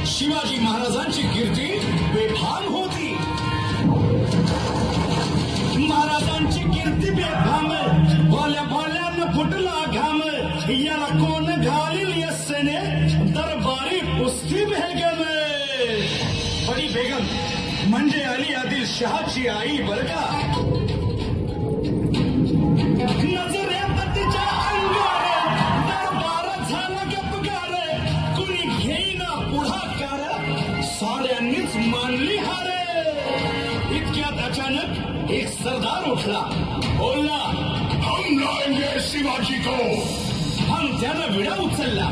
शिवाजी महाराजांची कीर्ती बेफाम होती. महाराजांची कीर्ती बेफाम, भोल्या भोल्यानं फुटला घाम. याला कोण घालील यस्सेने, दरबारी कुस्ती बेगम. बडी बेगम म्हणजे अली आदिल शहाची आई बर का. नजरेत तिच्या अंगार दरबार झाला गपगार. कुणी घेईना पुढाकार, साऱ्यांनीच मानली हार. इतक्यात अचानक एक सरदार उठला, बोलला, हम लाएंगे शिवाजी को. हम त्यानं विडा उचलला.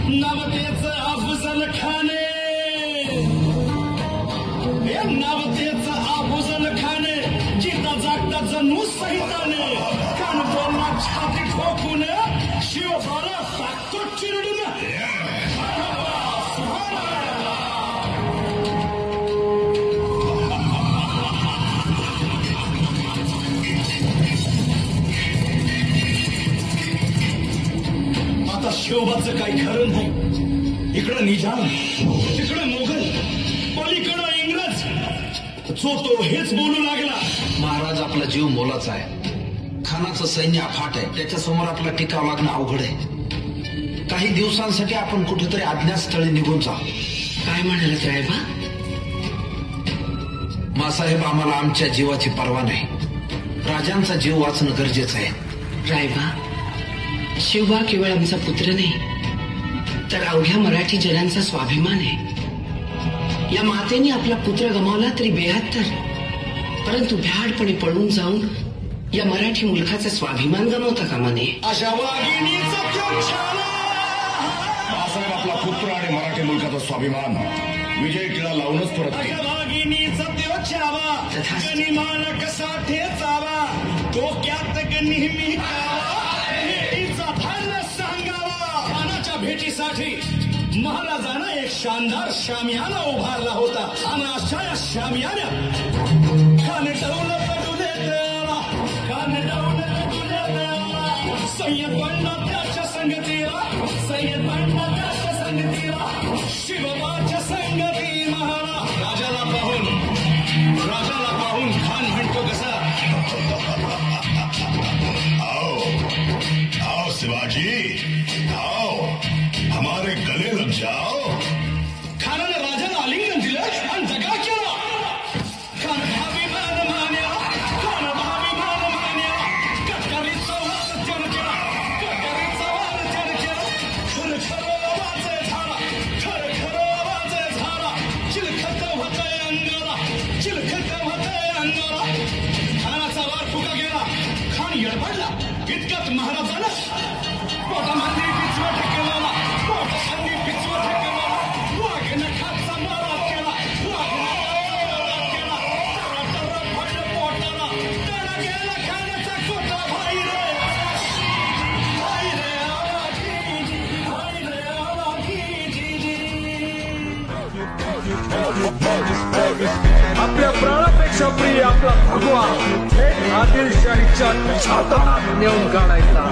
नवतेच अफजल खाने, नवतेच अफजल खाने, जिता जागता जणू सहिताने. कान बोलला छाती ठोकून, शिवबाला टाकतो चिरडून. आता शिवबाचं काही खरं नाही. इकडं निजाम, तिकडं मोगल, पलीकडं इंग्रज. जो तो हेच बोलू लागला. महाराज, आपला जीव मोलाचा आहे. खानाचं सैन्य अफाट आहे. त्याच्यासमोर आपला टिकाव लागणं अवघड आहे. काही दिवसांसाठी आपण कुठेतरी अज्ञातस्थळी निघून जा. काय म्हणालात रायबा? मासाहेब, आम्हाला आमच्या जीवाची पर्वा नाही. राजांचा जीव वाचणं गरजेचं आहे. रायबा, शिवबा केवळ आमचा पुत्र नाही, तर अवघ्या मराठी जनांचा स्वाभिमान आहे. या मातेने आपला पुत्र गमावला तरी 72, परंतु भ्याडपणे पळून जाऊन या मराठी मुलखाचा स्वाभिमान गमावता कामा नये. अशा वाघिणीचा तो छाला. बाळासाहेब, आपला पुत्र आणि मराठी मुलकाचा स्वाभिमान विजय टिळा लावूनच परत अशा येईल. वाघिणीचा तो छावा, तथास्तु. गनिमान कसा ठेचावा, डोक्यात नेहमी कावा. भेटीचा धान्य सांगावा. खानाच्या भेटीसाठी महाराजांना एक शानदार शामियाना उभारला होता. आणि अशा या शामियाना खान दौलत तुले देवा, खान दौलत तुले देवा. सय्यद बंडा त्याच्या संगतीला, सय्यद बंडा त्याच्या संगतीला, शिवबाच्या संगती महारा. राजाला पाहून खान म्हणतो कसा, आओ आओ शिवाजी, आओ हमारे गले लग जाओ. खानाने राजाला आलिंगन दिलं आणि जगा केला. खान भाविमान मान्या, खान भाविमान मान्या. कटारीचा वार त्यानं केला, कटारीचा वार त्यानं केला. खरं खरं वाजे झाला, खरं खरं वाजे झाला. चिलखत होतंय अंगाला, चिलखत होतंय अंगाला. खानाचा वार फुका गेला. खान येडपडला. इतक्यात महाराजानं पोटामध्ये पिचवट केला, पोटामध्ये पिचवट केला. वाघनं खाचा मारा केला, वाघनं मारा केला. टरा फडलं पोटाला, त्याला गेला खानाचा कोटा. भाई रे, भाई रे, आवाजी, भाई रे, आवाजी. आपल्या प्राणापेक्षा प्रिय आपला भगवा आदिलशाहीच्या छाताडात नेऊन काढायचा.